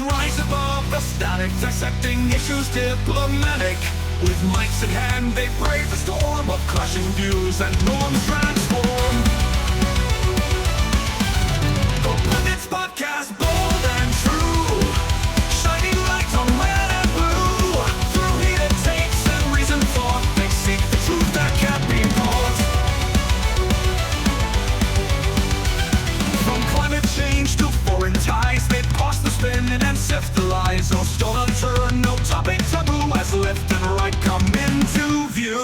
rise above the static, dissecting issues diplomatic. With mics in hand, they brave the storm of clashing views and norms transform. The Pundits Podcast, bold and true, shining lights on red and blue. Through heated takes and reasoned thought, they seek the truth that can't be bought. From climate change to foreign ties, they pause the spinning and sift the lies. No stone unturned, no topic taboo, as left and right come into view.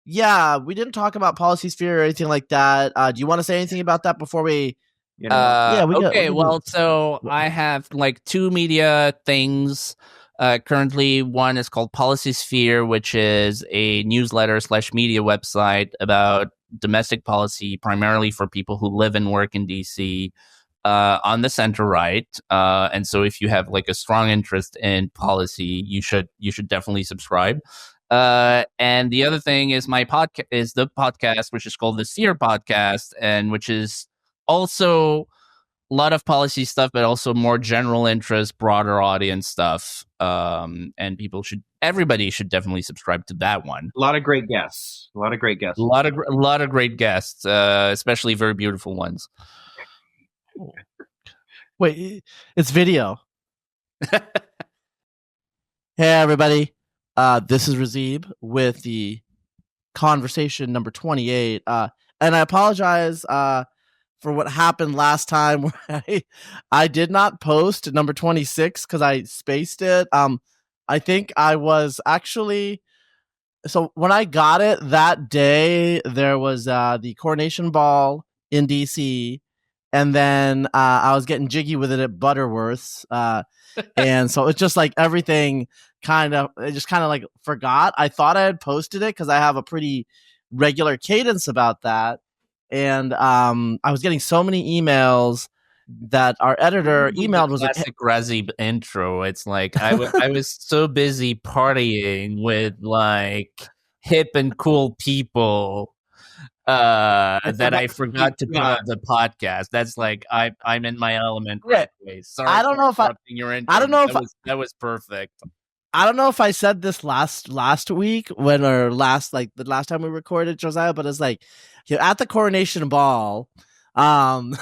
Yeah, we didn't talk about policy sphere or anything like that. Do you want to say anything about that before we? So I have like two media things. Currently, one is called Policy Sphere, which is a newsletter / media website about domestic policy, primarily for people who live and work in DC, on the center right. And so, if you have like a strong interest in policy, you should definitely subscribe. And the other thing is my the podcast, which is called the Seer Podcast, and which is also a lot of policy stuff, but also more general interest, broader audience stuff. And everybody should definitely subscribe to that one. A lot of great guests. A lot of great guests, especially very beautiful ones. Wait, it's video. Hey, everybody. This is Razib with the conversation number 28. And I apologize for what happened last time where I did not post number 26 because I spaced it. I think I was actually... So when I got it that day, there was the coronation ball in DC. And then I was getting jiggy with it at Butterworth's. And so it's just like everything I just kind of like forgot. I thought I had posted it because I have a pretty regular cadence about that. And I was getting so many emails that our editor emailed was classic Razib intro. It's like I was so busy partying with like hip and cool people that I forgot to put up the podcast. That's like I'm in my element right away. Sorry, I don't know if that was perfect. I don't know if I said this last week the last time we recorded, Josiah, but it's like at the coronation ball. So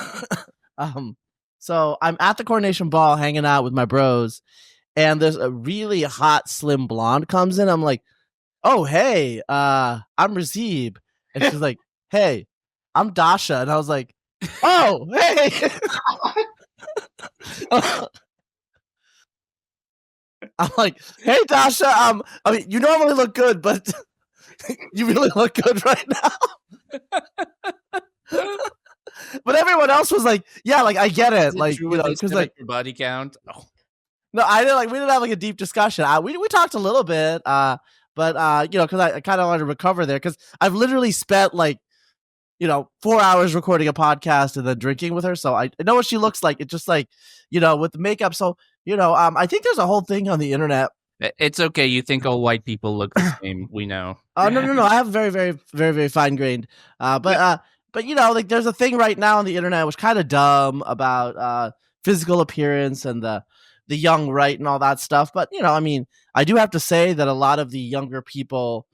I'm at the coronation ball hanging out with my bros, and there's a really hot slim blonde comes in. I'm like, oh hey, I'm Razib, and she's like, hey, I'm Dasha, and I was like, oh hey. I'm like, hey, Dasha, I mean, you normally look good, but you really look good right now. But everyone else was like, yeah, like, I get it. Like, you know, because like your body count. Oh. No, I didn't we didn't have like a deep discussion. We talked a little bit, but you know, because I kind of wanted to recover there because I've literally spent like, you know, 4 hours recording a podcast and then drinking with her. So I know what she looks like. It's just like, you know, with the makeup. So, you know, I think there's a whole thing on the internet. It's okay. You think all white people look the same. We know. Oh, no. I have very, very, very, very fine grained. But, you know, like there's a thing right now on the internet which kind of dumb about physical appearance and the young right and all that stuff. But, you know, I mean, I do have to say that a lot of the younger people,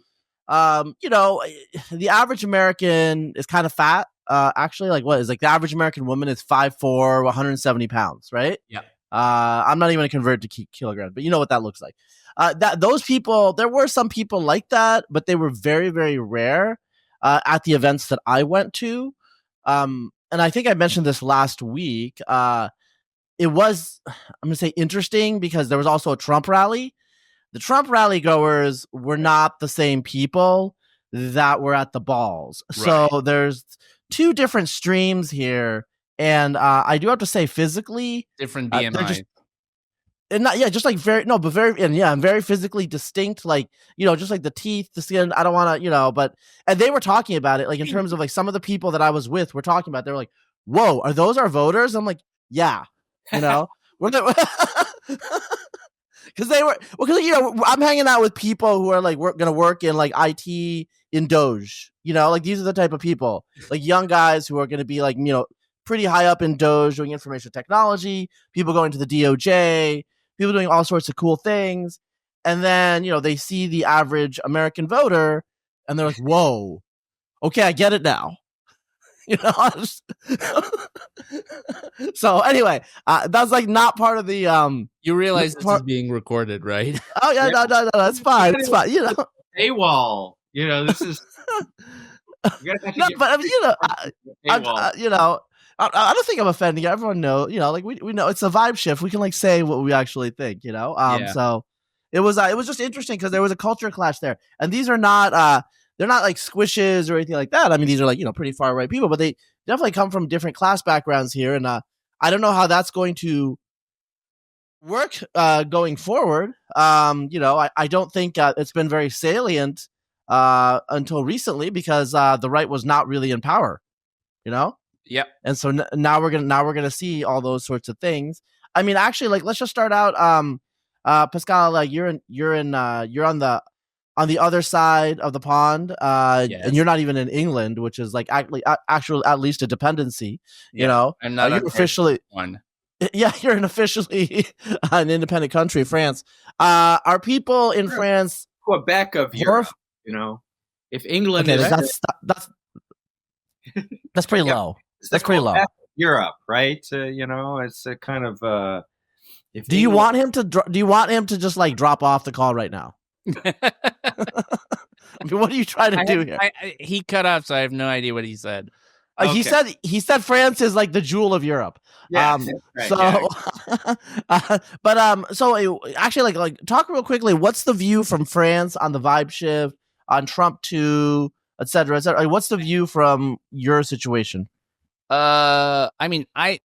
you know, the average American is kind of fat. Actually, like what is like the average American woman is 5'4", 170 pounds, right? Yeah. I'm not even going to convert to kilograms, but you know what that looks like. Those people, there were some people like that, but they were very, very rare at the events that I went to. And I think I mentioned this last week. It was, I'm going to say interesting because there was also a Trump rally. The Trump rally goers were not the same people that were at the balls. Right. So there's two different streams here. And I do have to say physically different BMI. I'm very physically distinct, like, you know, just like the teeth, the skin. I don't want to, you know, and they were talking about it, like in terms of like some of the people that I was with were talking about it. They were like, whoa, are those our voters? I'm like, yeah, you know, because you know, I'm hanging out with people who are like going to work in like IT in Doge, you know, like these are the type of people, like young guys who are going to be like, you know, pretty high up in Doge doing information technology, people going to the DOJ, people doing all sorts of cool things. And then, they see the average American voter and they're like, whoa, okay, I get it now. So anyway, that's like not part of the You realize this is being recorded, right? Oh yeah, no, that's fine. It's fine. Paywall. This is. No, but I mean, I don't think I'm offending. Everyone knows, like we know it's a vibe shift. We can like say what we actually think, So it was just interesting because there was a culture clash there, and these are not they're not like squishes or anything like that. I mean, these are like pretty far right people, but they definitely come from different class backgrounds here, and I don't know how that's going to work going forward. I don't think it's been very salient until recently because the right was not really in power, Yep. And so now we're gonna see all those sorts of things. I mean, actually, like let's just start out. Pascal, like you're on the other side of the pond, Yes. and you're not even in England, which is like actually at least a dependency. I'm not you're officially one. Yeah, you're officially an independent country, France. Are people in France Quebec of Europe? If England is that's pretty low. That's pretty low. Europe, right? It's a kind of. Do you want him to just like drop off the call right now? I mean, what are you trying to do here? He cut off, so I have no idea what he said. Okay. He said France is like the jewel of Europe. Yeah, right, so actually, like talk real quickly. What's the view from France on the vibe shift, on Trump 2, et cetera, et cetera? What's the view from your situation? I mean, I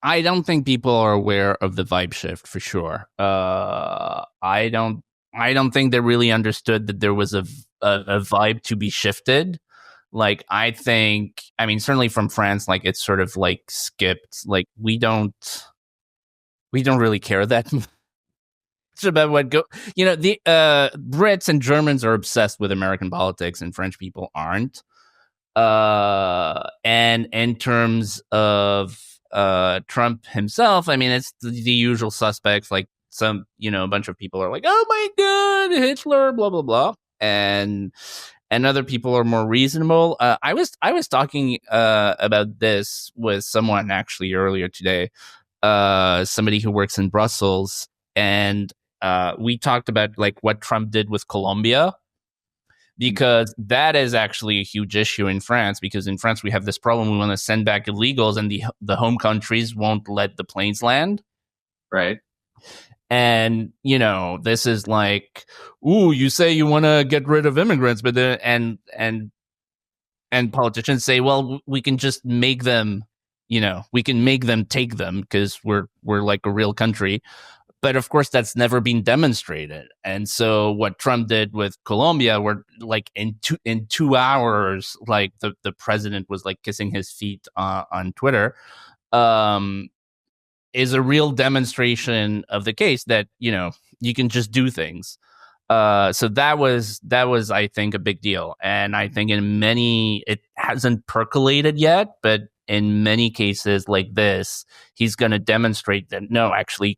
don't think people are aware of the vibe shift for sure. I don't think they really understood that there was a vibe to be shifted. Like, I mean, certainly from France, like it's sort of like skipped. Like we don't really care that much about what the Brits and Germans are obsessed with American politics and French people aren't. And in terms of Trump himself, I mean, it's the usual suspects. Like some, a bunch of people are like, "Oh my God, Hitler," blah blah blah, and other people are more reasonable. I was talking about this with someone actually earlier today, somebody who works in Brussels, and we talked about like what Trump did with Colombia. Because that is actually a huge issue in France, because in France we have this problem. We want to send back illegals and the home countries won't let the planes land. Right. And, this is like, ooh, you say you want to get rid of immigrants, but then, and politicians say, well, we can just make them, we can make them take them because we're like a real country. But of course, that's never been demonstrated. And so what Trump did with Colombia, where like in 2 hours, like the president was like kissing his feet on Twitter, is a real demonstration of the case that, you can just do things. So that was, I think, a big deal. And I think it hasn't percolated yet, but in many cases like this, he's going to demonstrate that, no, actually you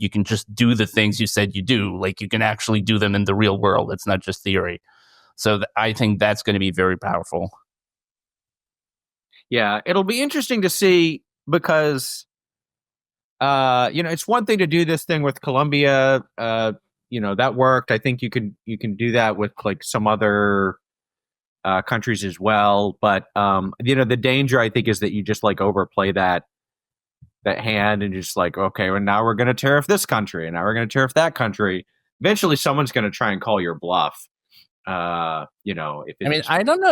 can just do the things you said you do. Like you can actually do them in the real world. It's not just theory. So I think that's going to be very powerful. Yeah, it'll be interesting to see because, it's one thing to do this thing with Colombia. That worked. I think you can do that with like some other countries as well. But, the danger I think is that you just like overplay that hand and just like, okay, well, now we're going to tariff this country and now we're going to tariff that country. Eventually someone's going to try and call your bluff. I don't know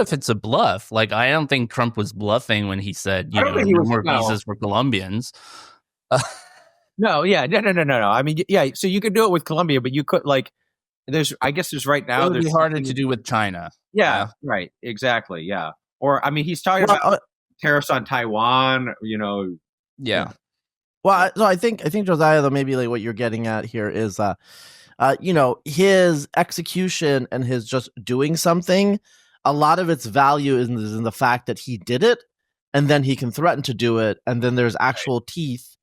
if it's a bluff. Like, I don't think Trump was bluffing when he said, no more visas for Colombians. No. I mean, yeah. So you could do it with Colombia, but you could like, there's right now. It would be harder to do with China. Yeah. Right. Exactly. Yeah. Or, I mean, he's talking about tariffs on Taiwan, Yeah. Well, so I think Josiah, though, maybe like what you're getting at here is, his execution and his just doing something. A lot of its value is in the fact that he did it, and then he can threaten to do it, and then there's actual teeth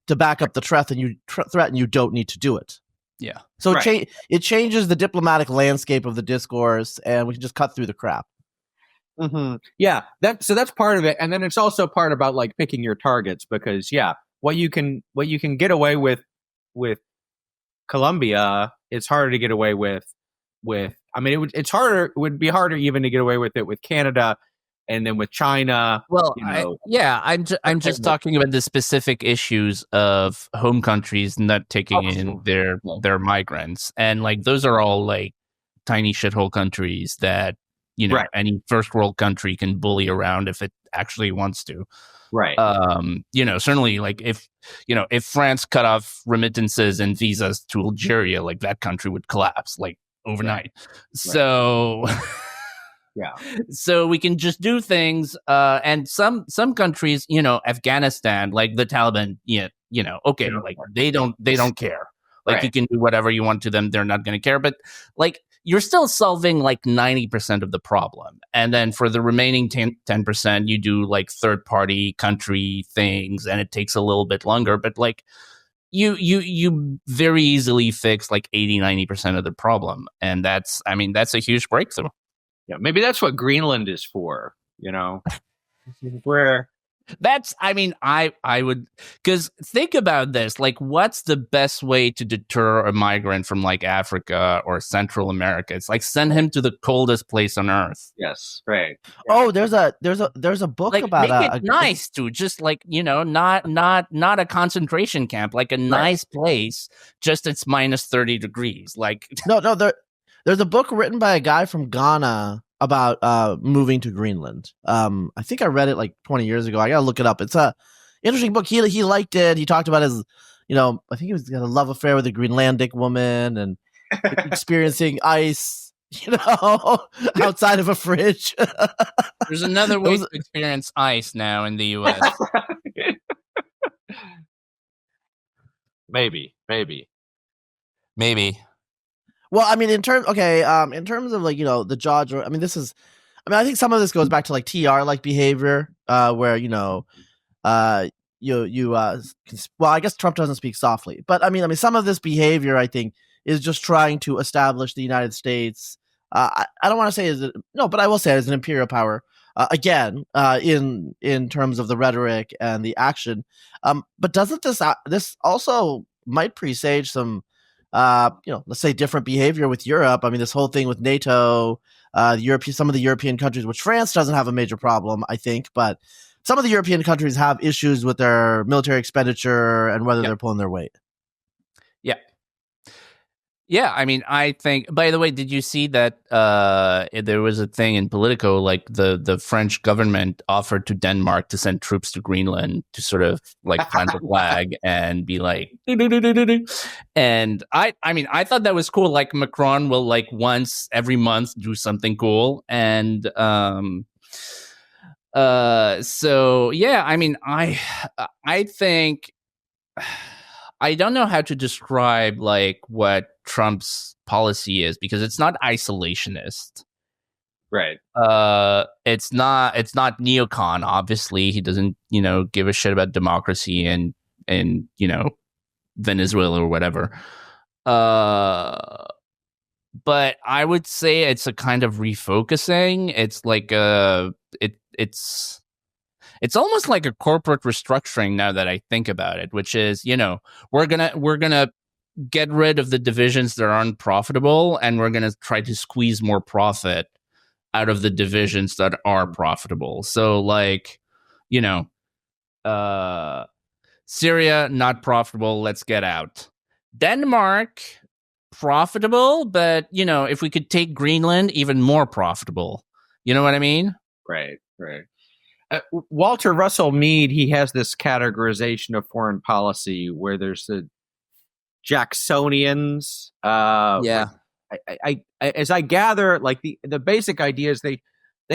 to back up the threat, and you threaten you don't need to do it. Yeah. So Right. it changes the diplomatic landscape of the discourse, and we can just cut through the crap. Yeah, that's part of it, and then it's also part about like picking your targets, because what you can get away with Colombia, it's harder to get away with. I mean, it's harder. It would be harder even to get away with it with Canada, and then with China. Well, You know, I'm just talking about the specific issues of home countries not taking in their migrants, and like those are all like tiny shithole countries that Right. any first world country can bully around if it actually wants to. Right. Certainly, like if France cut off remittances and visas to Algeria, like that country would collapse like overnight. Right. So. Yeah. So we can just do things, and some countries, Afghanistan, like the Taliban, okay, like they don't care. Like you can do whatever you want to them, they're not going to care. But like you're still solving like 90% of the problem, and then for the remaining 10%, you do like third party country things, and it takes a little bit longer. But like you very easily fix like 80-90% of the problem, and that's a huge breakthrough. Yeah, maybe that's what Greenland is for, where I would, because think about this, like what's the best way to deter a migrant from like Africa or Central America? It's like send him to the coldest place on earth. Yes, right. Yeah. Oh, there's a book Like about make it nice too, just like not a concentration camp, like a nice place, just it's minus 30 degrees. Like no, there's a book written by a guy from Ghana about moving to Greenland. I think I read it like 20 years ago. I gotta look it up. It's a interesting book. He liked it. He talked about his, I think he was got a love affair with a Greenlandic woman and experiencing ice, outside of a fridge. There's another way to experience ice now in the U.S. Maybe. Well, I mean, in terms of like, the jaw, I mean, I think some of this goes back to like TR like behavior, where, well, I guess Trump doesn't speak softly, but I mean, some of this behavior, I think, is just trying to establish the United States. I don't want to say but I will say it as an imperial power, again, in terms of the rhetoric and the action. But doesn't this also might presage some, let's say different behavior with Europe? I mean, this whole thing with NATO, some of the European countries, which France doesn't have a major problem, I think, but some of the European countries have issues with their military expenditure and whether they're pulling their weight. Yeah, I mean, I think, by the way, did you see that there was a thing in Politico, like the French government offered to Denmark to send troops to Greenland to sort of like plant a flag and be like, and I thought that was cool. Like Macron will like once every month do something cool. And so, yeah, I mean, I think I don't know how to describe like what Trump's policy is, because it's not isolationist. Right. It's not neocon. Obviously, he doesn't, give a shit about democracy and Venezuela or whatever. But I would say it's a kind of refocusing. It's like it's almost like a corporate restructuring now that I think about it, which is, we're gonna get rid of the divisions that are unprofitable, and we're gonna try to squeeze more profit out of the divisions that are profitable. So like, Syria, not profitable, let's get out. Denmark, profitable, but if we could take Greenland, even more profitable. You know what I mean? Right. Walter Russell Mead, he has this categorization of foreign policy where there's the Jacksonians. I as I gather, like the basic idea is they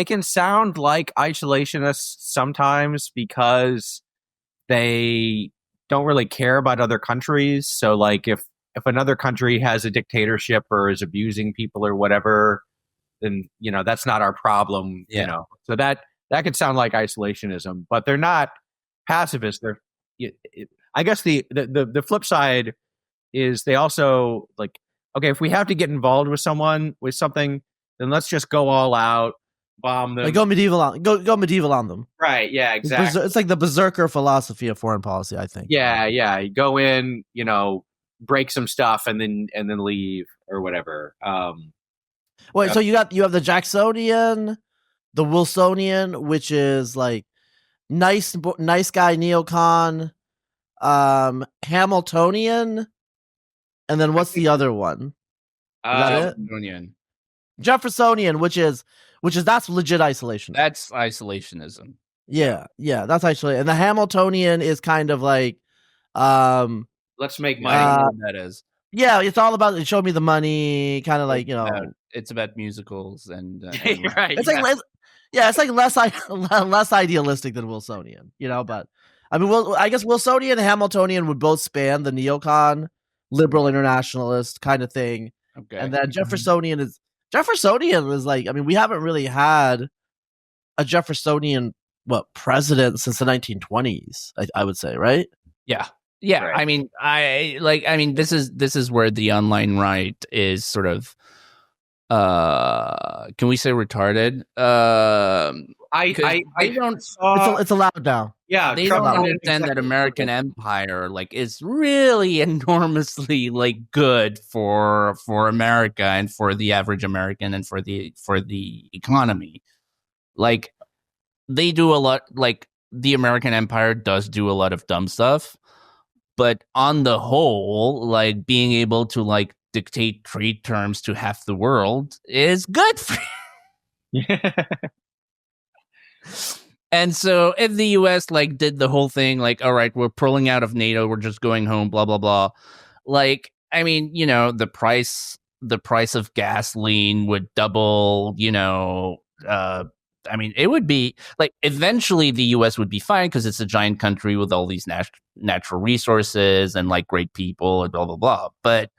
can sound like isolationists sometimes because they don't really care about other countries. So like if another country has a dictatorship or is abusing people or whatever, then that's not our problem. Yeah. So that that could sound like isolationism, but they're not pacifists. I guess the flip side is they also like, okay, if we have to get involved with someone with something, then let's just go all out, bomb them. Like go medieval on them. Right? Yeah, exactly. It's like the berserker philosophy of foreign policy, I think. Yeah. You go in, break some stuff, and then leave or whatever. Wait, so you have the Jacksonian, the Wilsonian, which is like nice guy neocon, Hamiltonian, and then what's the other one? Is that it? Union. Jeffersonian, which is that's legit isolation. That's isolationism. Yeah, that's actually, and the Hamiltonian is kind of like, let's make money. That is. Yeah, it's all about it. Show me the money, kind of like it's about musicals and right. It's like it's like less idealistic than Wilsonian, but I mean, I guess Wilsonian and Hamiltonian would both span the neocon, liberal internationalist kind of thing. Okay, and then Jeffersonian is like, I mean, we haven't really had a Jeffersonian president since the 1920s. I would say, right? Yeah. Right. I mean, this is where the online right is sort of, can we say retarded? I don't. It's allowed now. Yeah, they don't understand that American empire is really enormously good for America and for the average American and for the economy. They do a lot. The American empire does do a lot of dumb stuff, but on the whole, being able to dictate trade terms to half the world is good for you. And so if the US did the whole thing, all right, we're pulling out of NATO, we're just going home, blah, blah, blah. I mean, the price of gasoline would double, I mean, it would be eventually the US would be fine because it's a giant country with all these natural resources and great people and blah, blah, blah. But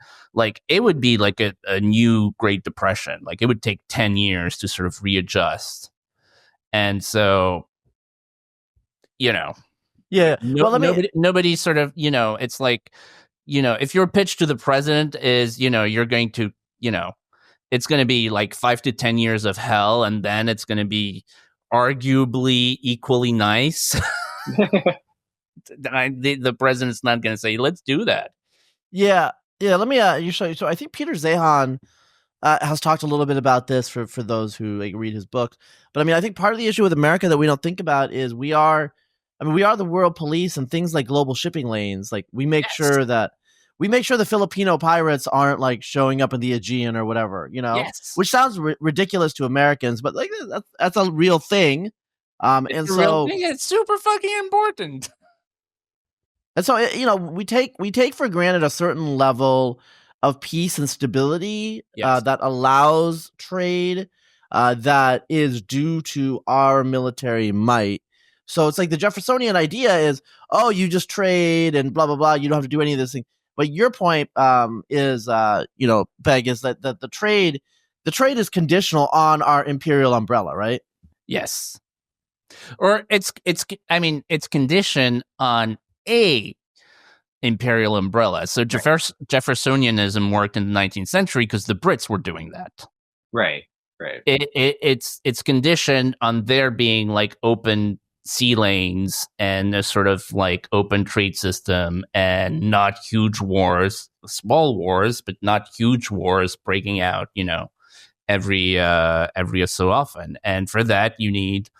it would be a new Great Depression. It would take 10 years to sort of readjust. And so, yeah. Nobody sort of, it's if your pitch to the president is, you're going to, it's going to be 5 to 10 years of hell, and then it's going to be arguably equally nice. The president's not going to say, let's do that. Yeah. Let me you show you. So I think Peter Zehan has talked a little bit about this for those who read his book. But I mean, I think part of the issue with America that we don't think about is we are the world police, and things like global shipping lanes. We make sure the Filipino pirates aren't showing up in the Aegean or whatever, which sounds ridiculous to Americans, but that's a real thing. It's a real thing. It's super fucking important. And so, we take for granted a certain level of peace and stability that allows trade that is due to our military might. So it's the Jeffersonian idea is, oh, you just trade and blah, blah, blah. You don't have to do any of this thing. But your point is, Peg, is that the trade is conditional on our imperial umbrella, right? Yes. Or it's conditioned on a imperial umbrella. So Jeffersonianism worked in the 19th century because the Brits were doing that. Right. It's conditioned on there being open sea lanes and a sort of open trade system and not huge wars, small wars, but not huge wars breaking out, every so often. And for that, you need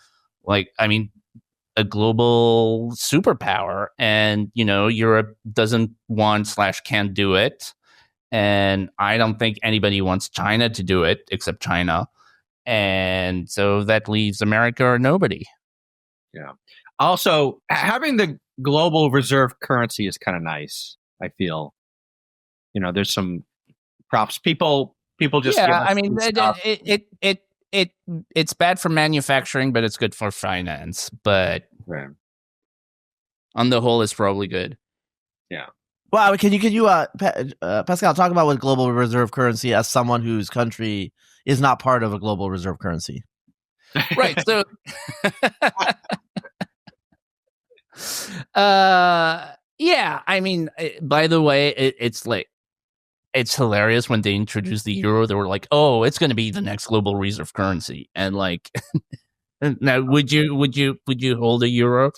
a global superpower, and Europe doesn't want / can't do it, and I don't think anybody wants China to do it except China, and so that leaves America or nobody. Yeah. Also, having the global reserve currency is kind of nice. I feel, there's some props. People just it's bad for manufacturing, but it's good for finance. But on the whole, it's probably good. Yeah. Well, can you Pascal, talk about what global reserve currency as someone whose country is not part of a global reserve currency? Right. So, yeah. I mean, by the way, it's like it's hilarious when they introduced the euro. They were like, "Oh, it's going to be the next global reserve currency," and like, now would you hold a euro?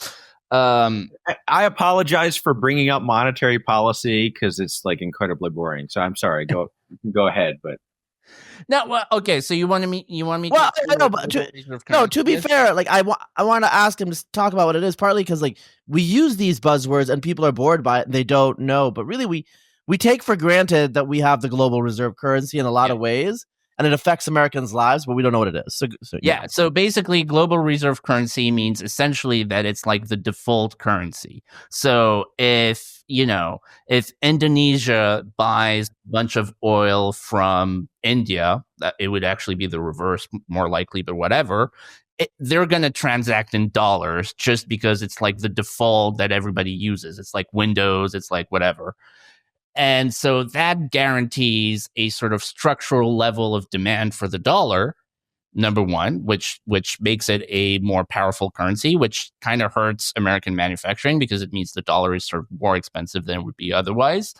I apologize for bringing up monetary policy because it's like incredibly boring. So I'm sorry. You can go ahead, but No, well, okay. So you want me? Well, to I know, but to be fair, like I want to ask him to talk about what it is. Partly because like we use these buzzwords and people are bored by it and they don't know. But really, we take for granted that we have the global reserve currency in a lot of ways, and it affects Americans' lives, but we don't know what it is. So Yeah. So basically, global reserve currency means essentially that it's like the default currency. So if Indonesia buys a bunch of oil from India, it would actually be the reverse, more likely, but whatever. They're going to transact in dollars just because it's like the default that everybody uses. It's like Windows, it's like whatever. And so that guarantees a sort of structural level of demand for the dollar, number one, which makes it a more powerful currency, which kind of hurts American manufacturing because it means the dollar is sort of more expensive than it would be otherwise.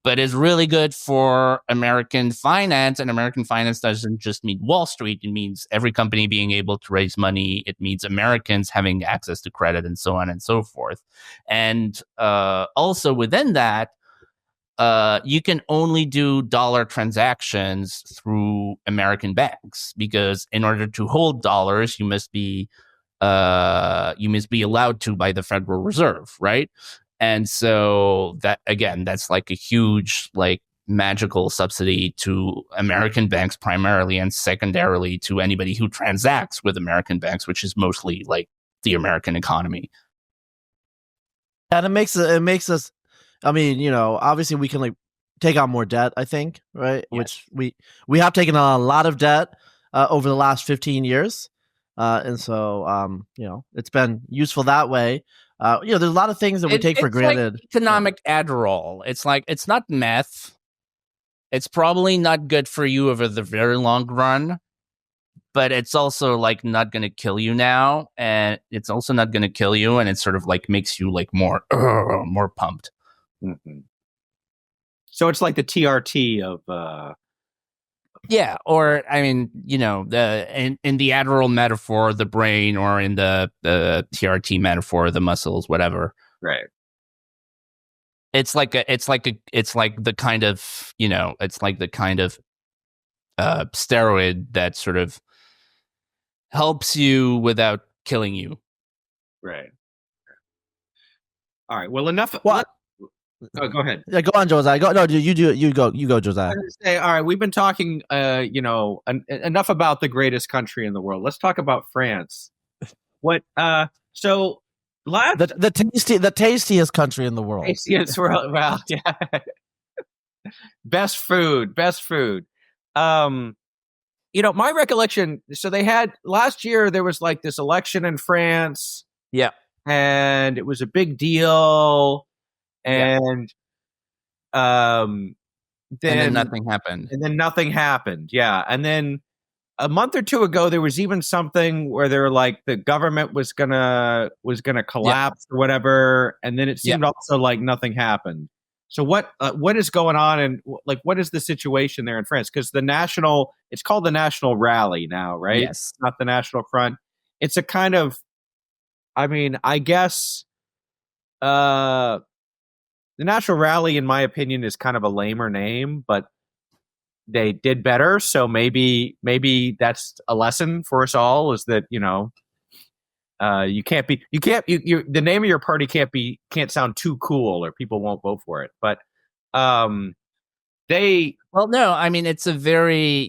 But is really good for American finance, and American finance doesn't just mean Wall Street. It means every company being able to raise money. It means Americans having access to credit and so on and so forth. And also within that, you can only do dollar transactions through American banks because in order to hold dollars, you must be allowed to by the Federal Reserve, right? And so that again, that's like a huge like magical subsidy to American banks primarily, and secondarily to anybody who transacts with American banks, which is mostly like the American economy. and it makes us. I mean, obviously we can like take on more debt. I think, right? Yes. Which we have taken on a lot of debt over the last 15 years, and so it's been useful that way. There's a lot of things that we take for It's granted. like economic Adderall. It's like it's not meth. It's probably not good for you over the very long run, but it's also like not going to kill you now, and it's also not going to kill you, and it sort of like makes you like more pumped. Mm-hmm. So it's like the TRT of Yeah, or I mean, in the Adderall metaphor, the brain, or in the TRT metaphor, the muscles, whatever. right. It's like the kind of steroid that sort of helps you without killing you. Right. All right. Well, enough. What? Go ahead. Yeah, go on, Josiah. Go. No, you do. You go, Josiah. I was gonna say, all right, we've been talking, enough about the greatest country in the world. Let's talk about France. What? So last The tastiest country in the world. tastiest world. Well, yeah. Best food. My recollection. So they had last year. There was like this election in France. Yeah. And it was a big deal. And then nothing happened. Yeah. And then a month or two ago, there was even something where they were like the government was gonna collapse or whatever. And then it seemed also like nothing happened. So what is going on, and like what is the situation there in France? Because it's called the National Rally now, right? Yes. It's not the National Front. It's a kind of, I mean, I guess the National Rally, in my opinion, is kind of a lamer name, but they did better. So maybe that's a lesson for us all: is that the name of your party can't sound too cool, or people won't vote for it. But no, I mean it's a very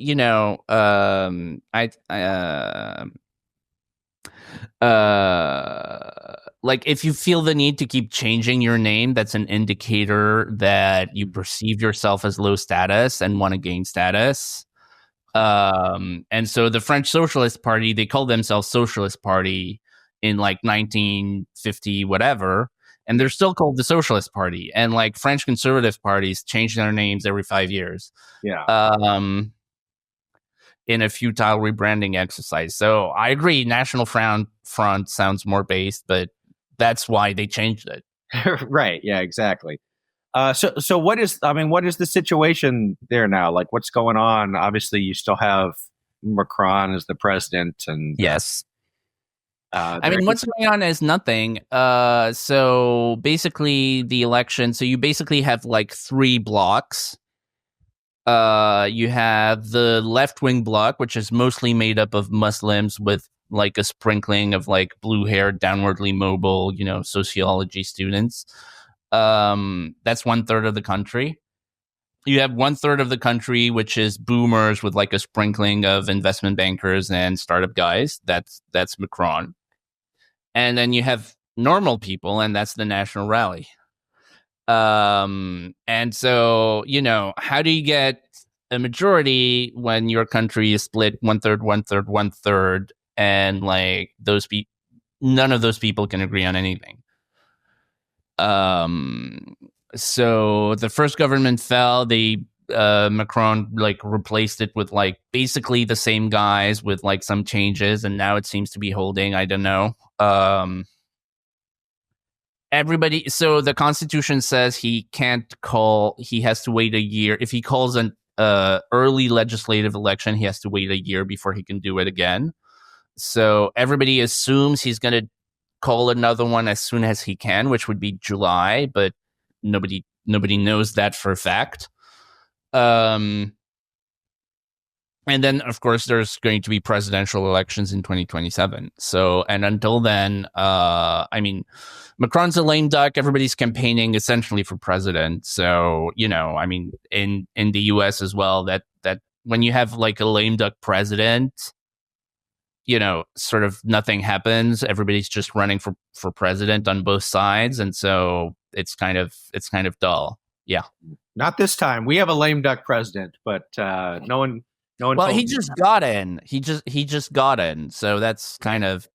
like if you feel the need to keep changing your name, that's an indicator that you perceive yourself as low status and want to gain status. And so the French Socialist Party, they called themselves Socialist Party in like 1950 whatever, and they're still called the Socialist Party. And like French conservative parties change their names every 5 years. Yeah. in a futile rebranding exercise. So I agree, National Front sounds more based, but that's why they changed it. Right. Yeah, exactly. So what is the situation there now? Like, what's going on? Obviously, you still have Macron as the president, and Yes. I there- mean, what's going on is nothing. So basically, the election. So you basically have like three blocks. You have the left-wing bloc, which is mostly made up of Muslims with like a sprinkling of like blue-haired, downwardly mobile, sociology students. That's 1/3 of the country. You have 1/3 of the country, which is boomers with like a sprinkling of investment bankers and startup guys. That's Macron. And then you have normal people, and that's the National Rally. And so, how do you get a majority when your country is split 1/3, 1/3, 1/3, and like none of those people can agree on anything. So the first government fell. Macron like replaced it with like basically the same guys with like some changes, and now it seems to be holding. I don't know. Everybody. So the Constitution says he has to wait a year. If he calls an early legislative election, he has to wait a year before he can do it again. So everybody assumes he's going to call another one as soon as he can, which would be July, but nobody knows that for a fact. And then, of course, there's going to be presidential elections in 2027. So, and until then, Macron's a lame duck. Everybody's campaigning essentially for president. So, in the US as well, that when you have like a lame duck president, sort of nothing happens. Everybody's just running for president on both sides. And so it's kind of toll. Yeah. not this time. We have a lame duck president, but no one. Well, he just got in. He just got in. So that's kind of,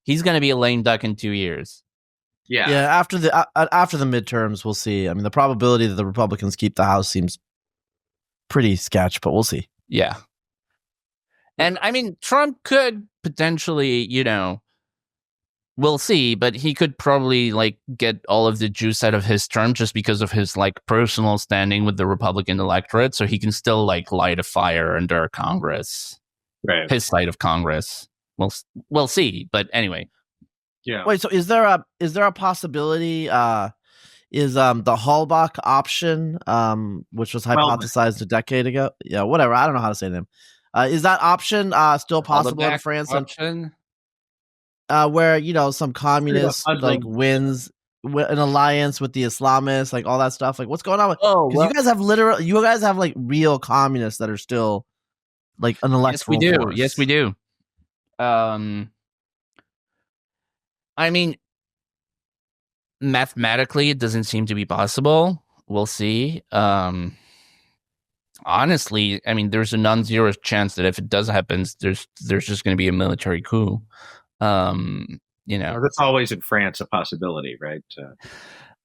he's going to be a lame duck in 2 years. Yeah. After the midterms, we'll see. I mean, the probability that the Republicans keep the House seems pretty sketch, but we'll see. Yeah. And I mean, Trump could potentially, we'll see, but he could probably like get all of the juice out of his term just because of his like personal standing with the Republican electorate. So he can still like light a fire under Congress, Right. his side of Congress. We'll see. But anyway. Yeah. Wait, so is there a possibility? Is the Hallbach option, which was hypothesized a decade ago? Yeah, whatever. I don't know how to say them. Is that option still possible in France? Option? Where some communist Muslim. like wins an alliance with the Islamists, like all that stuff. Like, what's going on? Because you guys have like real communists that are still like an electoral force. Yes, we do. I mean, mathematically, it doesn't seem to be possible. We'll see. Honestly, I mean, there's a non-zero chance that if it does happen, there's just going to be a military coup. That's always in France a possibility, right?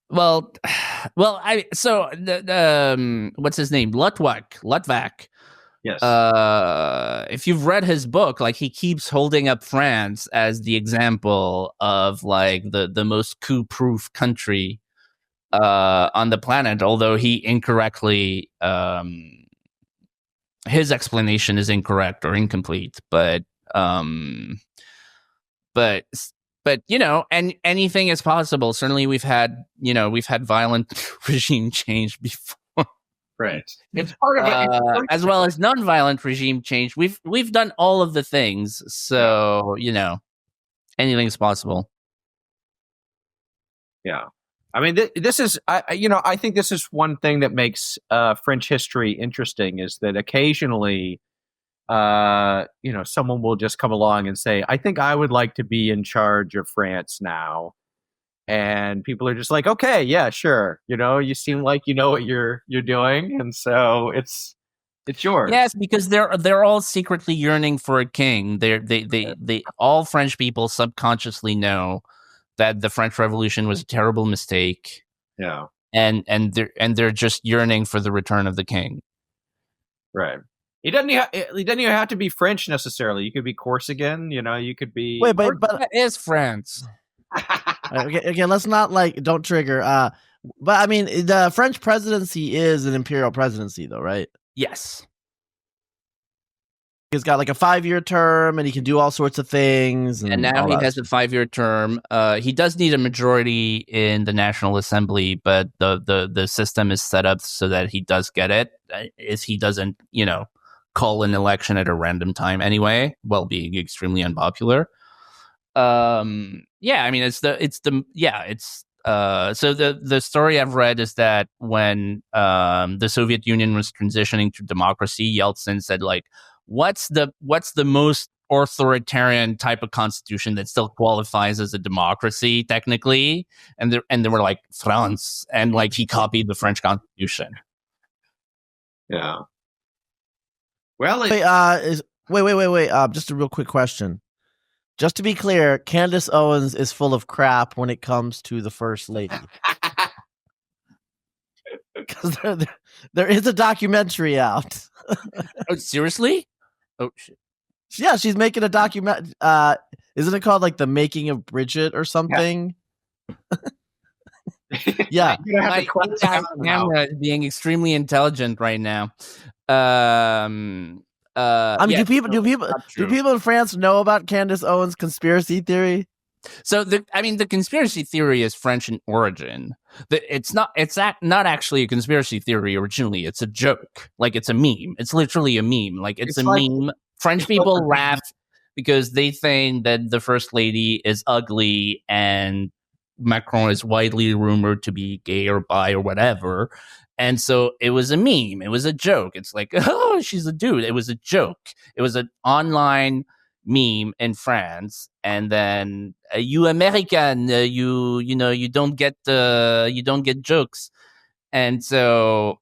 What's his name? Luttwak. Yes. If you've read his book, like he keeps holding up France as the example of like the most coup-proof country on the planet, although he incorrectly his explanation is incorrect or incomplete, but and anything is possible. Certainly we've had violent regime change before. Right. It's part of it. As well as non-violent regime change. We've done all of the things. So, anything is possible. Yeah. I mean, this is, I think this is one thing that makes French history interesting is that occasionally, someone will just come along and say, I think I would like to be in charge of France now. And people are just like, okay, yeah, sure. You seem like you know what you're doing, and so it's yours. Yes, because they're all secretly yearning for a king. They all French people subconsciously know that the French Revolution was a terrible mistake. Yeah, and they're just yearning for the return of the king. Right. It doesn't. It doesn't even have to be French necessarily. You could be Corsican. You could be. Wait, but That is France. okay, let's not don't trigger. But I mean, the French presidency is an imperial presidency, though, right? Yes. He's got like a 5-year term, and he can do all sorts of things. And now all he that. has a 5-year term. He does need a majority in the National Assembly, but the system is set up so that he does get it if he doesn't, call an election at a random time anyway, while being extremely unpopular. I mean, so the story I've read is that when the Soviet Union was transitioning to democracy, Yeltsin said, like, what's the most authoritarian type of constitution that still qualifies as a democracy technically? And they were like, France, and like he copied the French constitution. Yeah. Well, Wait. Just a real quick question. Just to be clear, Candace Owens is full of crap when it comes to the first lady. Because there is a documentary out. Oh, seriously? Oh shit. Yeah, she's making a document. Isn't it called like The Making of Bridget or something? Yeah. My camera is being extremely intelligent right now. I mean, do people in France know about Candace Owens' conspiracy theory? So the conspiracy theory is French in origin. It's not actually a conspiracy theory originally. It's a joke. Like, it's a meme. It's literally a meme. Like, it's a meme. French people laugh because they think that the first lady is ugly and Macron is widely rumored to be gay or bi or whatever. And so it was a meme. It was a joke. It's like, oh, she's a dude. It was a joke. It was an online meme in France. And then you American, you don't get jokes. And so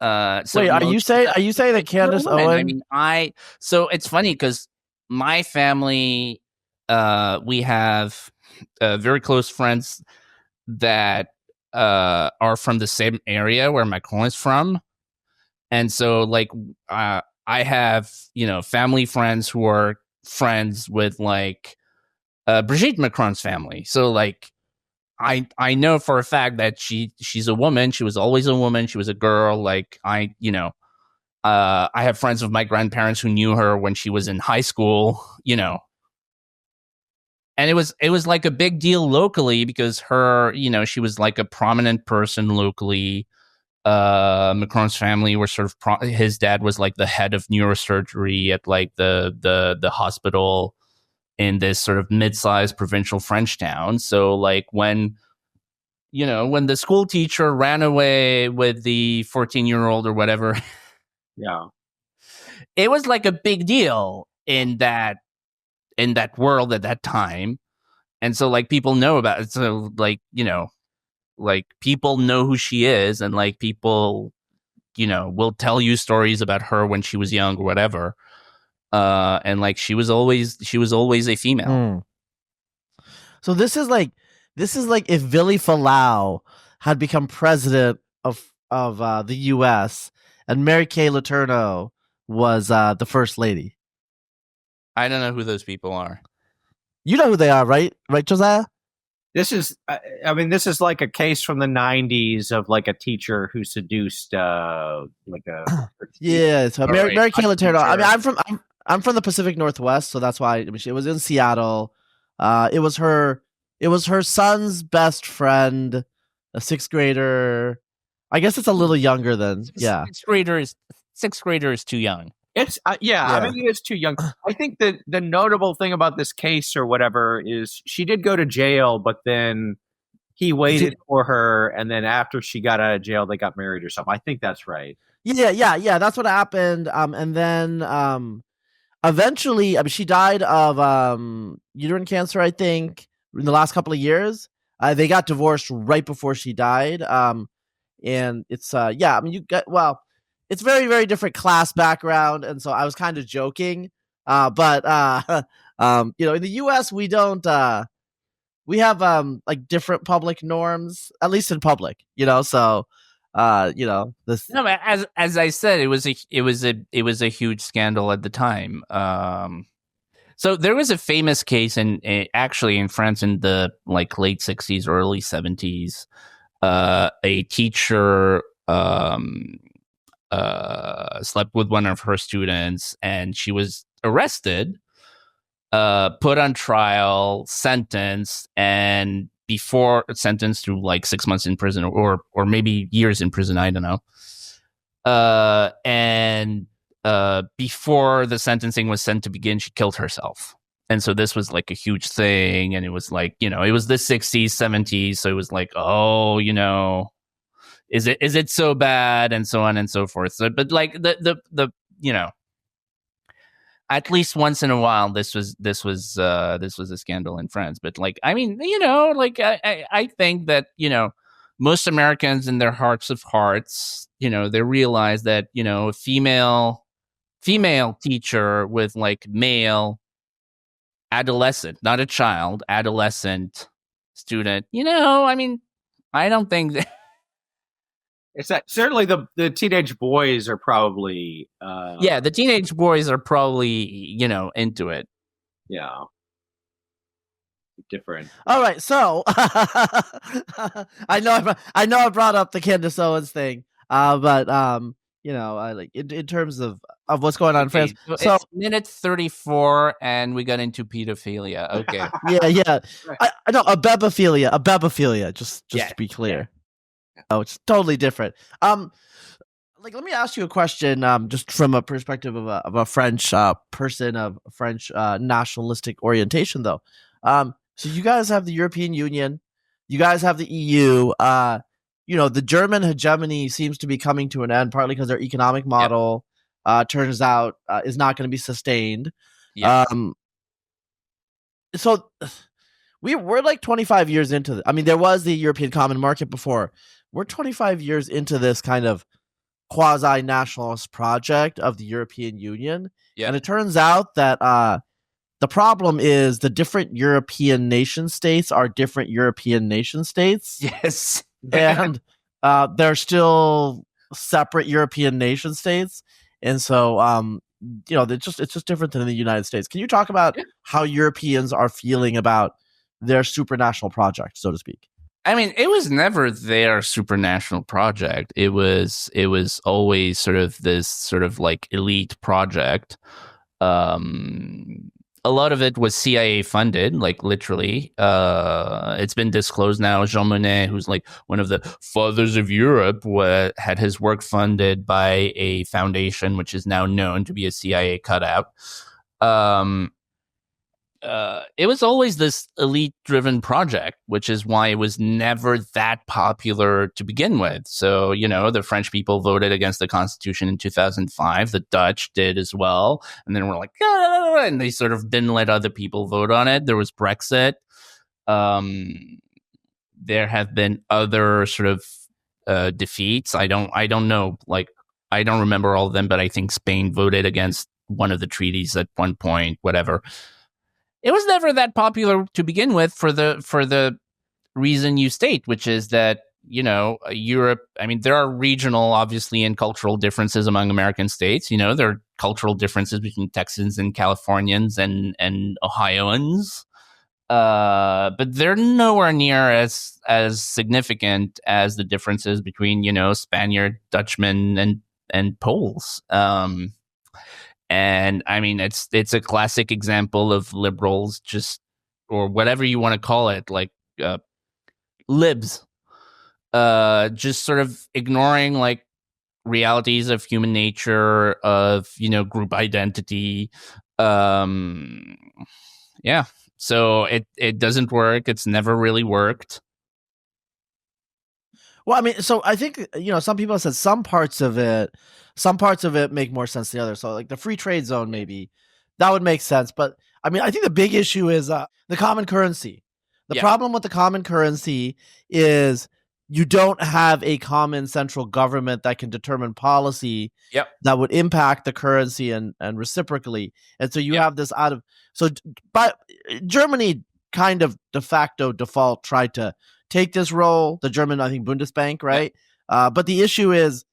wait, are you saying that Candace Owens? I mean, so it's funny because my family, we have very close friends that are from the same area where Macron is from. And so like I have, family friends who are friends with like Brigitte Macron's family. So like I know for a fact that she's a woman. She was always a woman. She was a girl. Like I have friends of my grandparents who knew her when she was in high school, And it was like a big deal locally because her, she was like a prominent person locally. Macron's family were sort of his dad was like the head of neurosurgery at like the hospital in this sort of mid-sized provincial French town. So like when the school teacher ran away with the 14-year-old or whatever, yeah, it was like a big deal in that world at that time. And so like people know about it. So like, like people know who she is, and like people, will tell you stories about her when she was young or whatever. And like she was always a female. So this is like if Vili Falau had become president of the U.S. and Mary Kay Letourneau was the first lady. I don't know who those people are. You know who they are, right? Right, Josiah? This is like a case from the 90s of like a teacher who seduced like a yeah. So Mary Kay Letourneau. I mean, I'm from the Pacific Northwest, so that's why. I mean, it was in Seattle. It was her son's best friend, a sixth grader. I guess it's a little younger than Sixth grader is too young. It's I mean, it's too young. I think that the notable thing about this case or whatever is she did go to jail, but then he waited for her, and then after she got out of jail, they got married or something. I think that's right. Yeah. That's what happened. And then eventually, I mean, she died of uterine cancer, I think, in the last couple of years. They got divorced right before she died. And it's I mean, it's very, very different class background, and so I was kind of joking. But in the U.S. we don't we have like different public norms, at least in public, so This. No, but as I said, it was a huge scandal at the time. So there was a famous case actually in France in the like late 60s, early 70s. A teacher slept with one of her students, and she was arrested, put on trial, sentenced, and before sentenced to like 6 months in prison or maybe years in prison, I don't know. And before the sentencing was set to begin, she killed herself. And so this was like a huge thing. And it was like, it was the 60s, 70s. So it was like, oh, is it so bad? And so on and so forth. So, but like the at least once in a while, this was a scandal in France. But like, I mean, like I think that, most Americans in their hearts of hearts, they realize that, a female teacher with like male adolescent, not a child, adolescent student, I mean, I don't think that. It's that certainly the teenage boys are probably Yeah, the teenage boys are probably, into it. yeah, different. All right, so I know I brought up the Candace Owens thing, but I like in terms of what's going on in France. So it's minute 34, and we got into pedophilia. Okay, yeah. I know a bebophilia. Just to be clear. Yeah. Oh, it's totally different. Like, let me ask you a question. Just from a perspective of a French person of French nationalistic orientation, though. So you guys have the European Union, you guys have the EU. The German hegemony seems to be coming to an end, partly because their economic model turns out is not going to be sustained. Yeah. So we're like 25 years into it. I mean, there was the European Common Market before. We're 25 years into this kind of quasi-nationalist project of the European Union. Yeah. And it turns out that the problem is the different European nation states are different European nation states. Yes. And they're still separate European nation states. And so, it's just different than the United States. Can you talk about how Europeans are feeling about their supranational project, so to speak? I mean, it was never their supranational project. It was always sort of this sort of like elite project. A lot of it was CIA funded, like literally. It's been disclosed now. Jean Monnet, who's like one of the fathers of Europe, had his work funded by a foundation, which is now known to be a CIA cutout. It was always this elite-driven project, which is why it was never that popular to begin with. So, the French people voted against the Constitution in 2005. The Dutch did as well. And then we're like, and they sort of didn't let other people vote on it. There was Brexit. There have been other sort of defeats. I don't know. Like, I don't remember all of them, but I think Spain voted against one of the treaties at one point, whatever. It was never that popular to begin with for the reason you state, which is that, Europe, I mean, there are regional, obviously, and cultural differences among American states. There are cultural differences between Texans and Californians and Ohioans. But they're nowhere near as significant as the differences between, Spaniard, Dutchmen, and Poles. And I mean, it's a classic example of liberals or whatever you want to call it, like libs, just sort of ignoring like realities of human nature, of, group identity. Yeah. So it doesn't work. It's never really worked. Well, I mean, so I think, some people have said some parts of it make more sense than the others. So like the free trade zone, maybe that would make sense. But I mean, I think the big issue is the common currency. The problem with the common currency is you don't have a common central government that can determine policy that would impact the currency and reciprocally. And so you have this but Germany kind of de facto default tried to take this role. The German, I think, Bundesbank, right? But the issue is,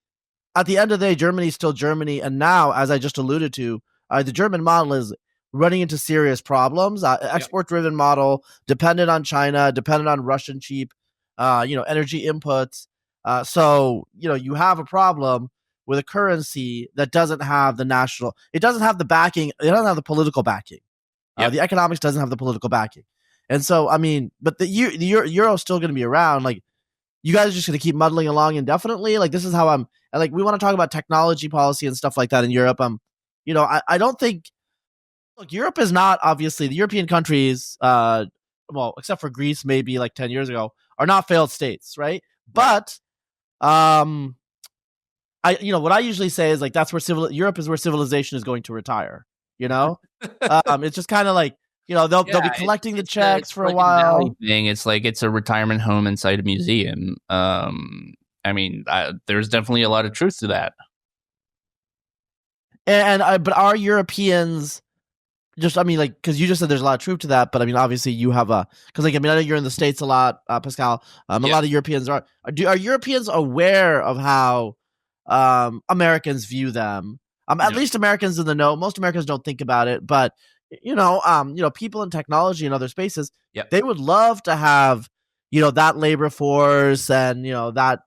at the end of the day, Germany is still Germany. And now, as I just alluded to, the German model is running into serious problems. Export-driven model, dependent on China, dependent on Russian cheap, energy inputs. So you have a problem with a currency that doesn't have it doesn't have the backing, it doesn't have the political backing. The economics doesn't have the political backing. And so, I mean, but the euro is still going to be around. Like, you guys are just going to keep muddling along indefinitely. Like, this is how and like, we want to talk about technology policy and stuff like that in Europe. I don't think, look, Europe is not, obviously, the European countries, well, except for Greece, maybe like 10 years ago, are not failed states, right? But, what I usually say is, like, that's where Europe is where civilization is going to retire. It's just kind of like, they'll be collecting the checks for a while. Thing. It's like it's a retirement home inside a museum. I mean, there's definitely a lot of truth to that. But are Europeans just? I mean, like, because you just said there's a lot of truth to that. But I mean, obviously, you have because, like, I mean, I know you're in the States a lot, Pascal. A lot of Europeans are Europeans aware of how Americans view them? At least Americans in the know. Most Americans don't think about it, but people in technology and other spaces, they would love to have, that labor force and that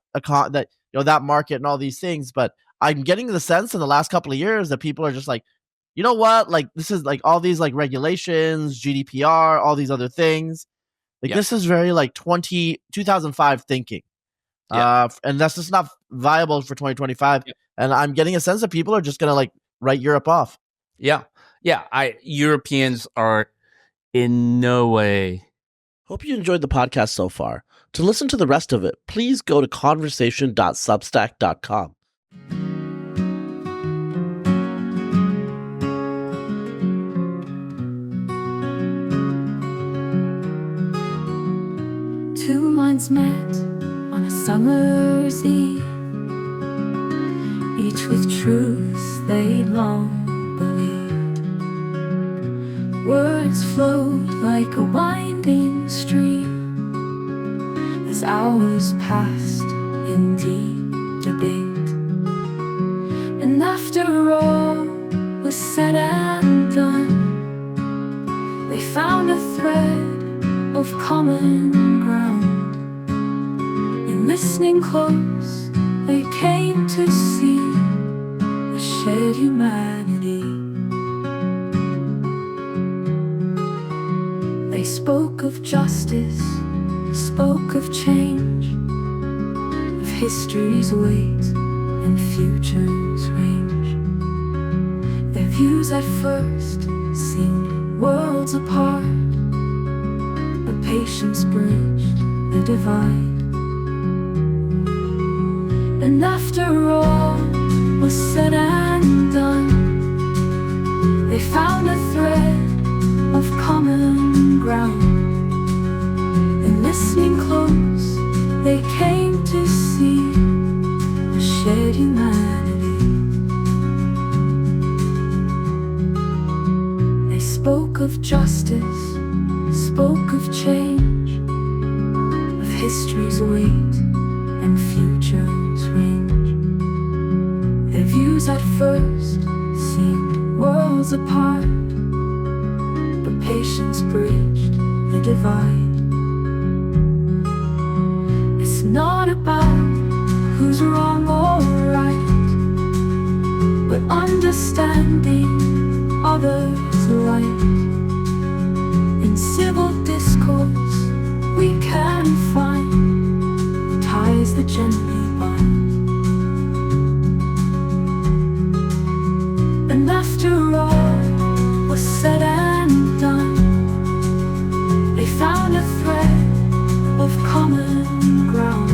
market and all these things. But I'm getting the sense in the last couple of years that people are just like, you know what? Like, this is like all these like regulations, GDPR, all these other things. Like, this is very like 2005 thinking. And that's just not viable for 2025. And I'm getting a sense that people are just going to like write Europe off. Europeans are in no way. Hope you enjoyed the podcast so far. To listen to the rest of it, please go to conversation.substack.com. Two minds met on a summer's eve, each with truths they long believed. Words flowed like a winding stream as hours passed in deep debate. And after all was said and done, they found a thread of common ground. In listening close, they came to see a shared humanity. They spoke of justice, spoke of change, of history's weight and future's range. Their views at first seemed worlds apart, but patience bridged the divide. And after all was said and done, they found a thread of common ground. And listening close, they came to see a shared humanity. They spoke of justice, spoke of change, of history's weight and future's range. Their views at first seemed worlds apart, but patience bridged the divide. It's not about who's wrong or right, but understanding others' light. In civil discourse we can find ties that gently bind. And after all was said and done, they found a thread of common ground.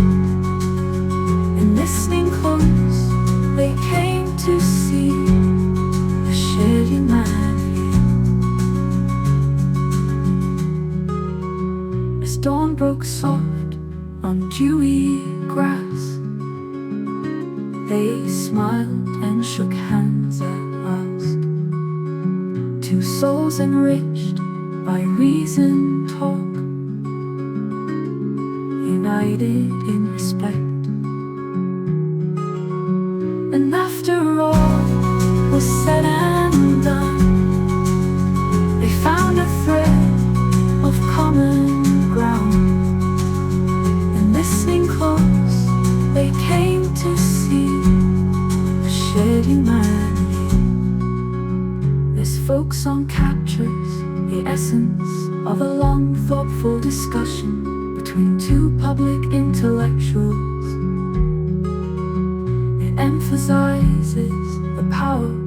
And listening close, they came to see a shared humanity. As dawn broke soft on dewy grass, they smiled and shook hands at last. Two souls enriched by reasoned talk, united in respect. was said and done, they found a thread of common ground. And listening close, they came to see a shared humanity. This folk song captures the essence of a long, thoughtful discussion between two public intellectuals. It emphasizes the power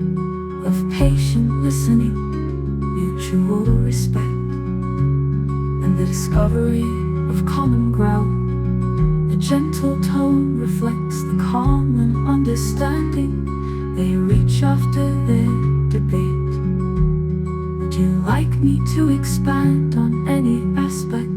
of patient listening, mutual respect, and the discovery of common ground. The gentle tone reflects the common understanding they reach after their debate. Would you like me to expand on any aspect